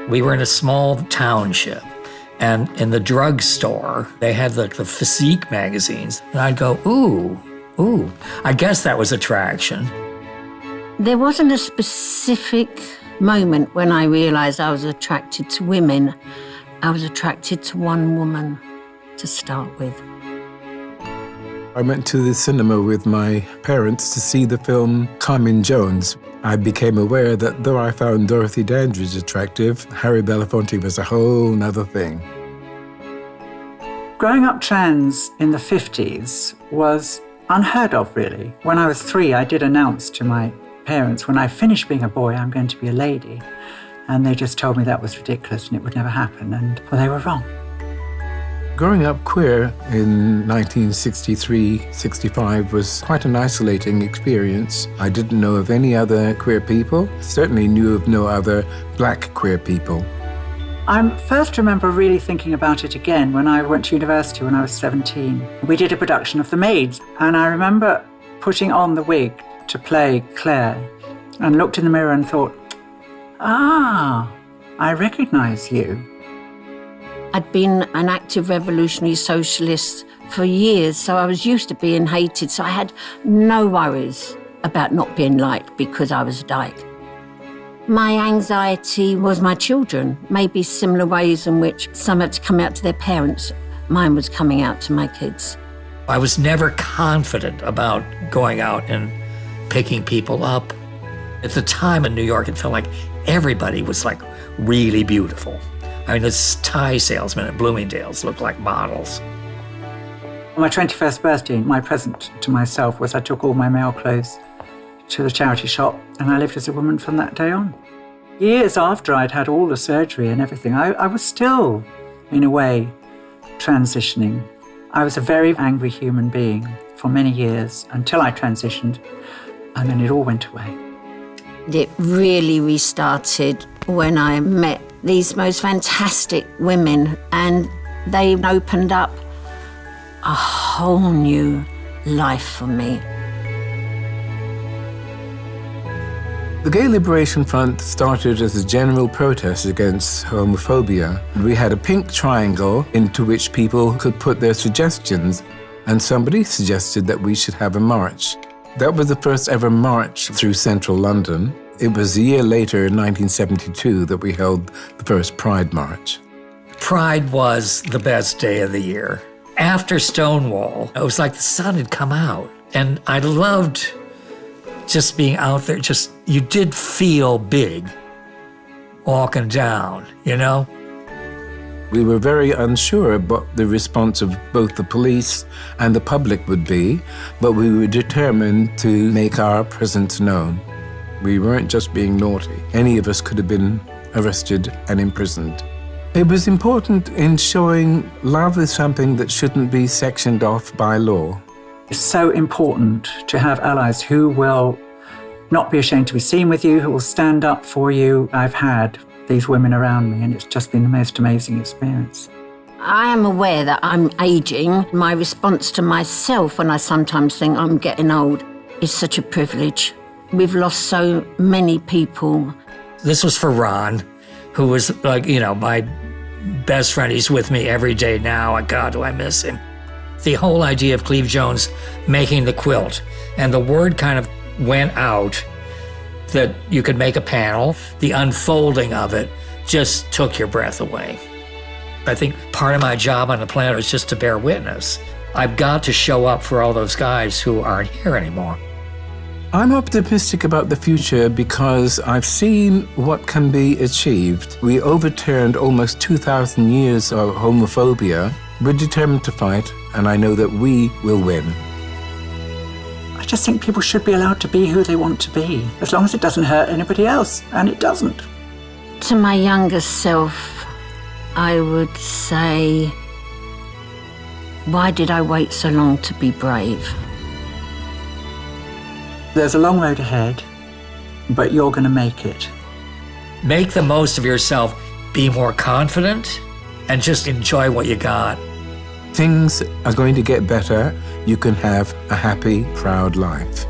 We were in a small township, and in the drugstore, they had the physique magazines. And I'd go, ooh, I guess that was attraction. There wasn't a specific moment when I realized I was attracted to women. I was attracted to one woman to start with. I went to the cinema with my parents to see the film Carmen Jones. I became aware that though I found Dorothy Dandridge attractive, Harry Belafonte was a whole nother thing. Growing up trans in the 50s was unheard of, really. When I was 3, I did announce to my parents, when I finish being a boy, I'm going to be a lady. And they just told me that was ridiculous and it would never happen. And, well, they were wrong. Growing up queer in 1963-65 was quite an isolating experience. I didn't know of any other queer people, certainly knew of no other black queer people. I first remember really thinking about it again when I went to university when I was 17. We did a production of The Maids, and I remember putting on the wig to play Claire and looked in the mirror and thought, I recognize you. I'd been an active revolutionary socialist for years, so I was used to being hated, so I had no worries about not being liked because I was a dyke. My anxiety was my children, maybe similar ways in which some had to come out to their parents. Mine was coming out to my kids. I was never confident about going out and picking people up. At the time in New York, it felt like everybody was like really beautiful. I mean, this tie salesman at Bloomingdale's looked like models. On my 21st birthday, my present to myself was I took all my male clothes to the charity shop and I lived as a woman from that day on. Years after I'd had all the surgery and everything, I was still, in a way, transitioning. I was a very angry human being for many years until I transitioned, and then it all went away. It really restarted when I met these most fantastic women, and they opened up a whole new life for me. The Gay Liberation Front started as a general protest against homophobia. We had a pink triangle into which people could put their suggestions, and somebody suggested that we should have a march. That was the first ever march through central London. It was a year later, in 1972, that we held the first Pride March. Pride was the best day of the year. After Stonewall, it was like the sun had come out, and I loved just being out there. Just, you did feel big walking down, you know? We were very unsure about the response of both the police and the public would be, but we were determined to make our presence known. We weren't just being naughty. Any of us could have been arrested and imprisoned. It was important in showing love is something that shouldn't be sectioned off by law. It's so important to have allies who will not be ashamed to be seen with you, who will stand up for you. I've had these women around me, and it's just been the most amazing experience. I am aware that I'm aging. My response to myself when I sometimes think I'm getting old is such a privilege. We've lost so many people. This was for Ron, who was like, you know, my best friend. He's with me every day now. God, do I miss him. The whole idea of Cleve Jones making the quilt, and the word kind of went out that you could make a panel. The unfolding of it just took your breath away. I think part of my job on the planet is just to bear witness. I've got to show up for all those guys who aren't here anymore. I'm optimistic about the future because I've seen what can be achieved. We overturned almost 2,000 years of homophobia. We're determined to fight, and I know that we will win. I just think people should be allowed to be who they want to be, as long as it doesn't hurt anybody else, and it doesn't. To my younger self, I would say, why did I wait so long to be brave? There's a long road ahead, but you're going to make it. Make the most of yourself, be more confident, and just enjoy what you got. Things are going to get better. You can have a happy, proud life.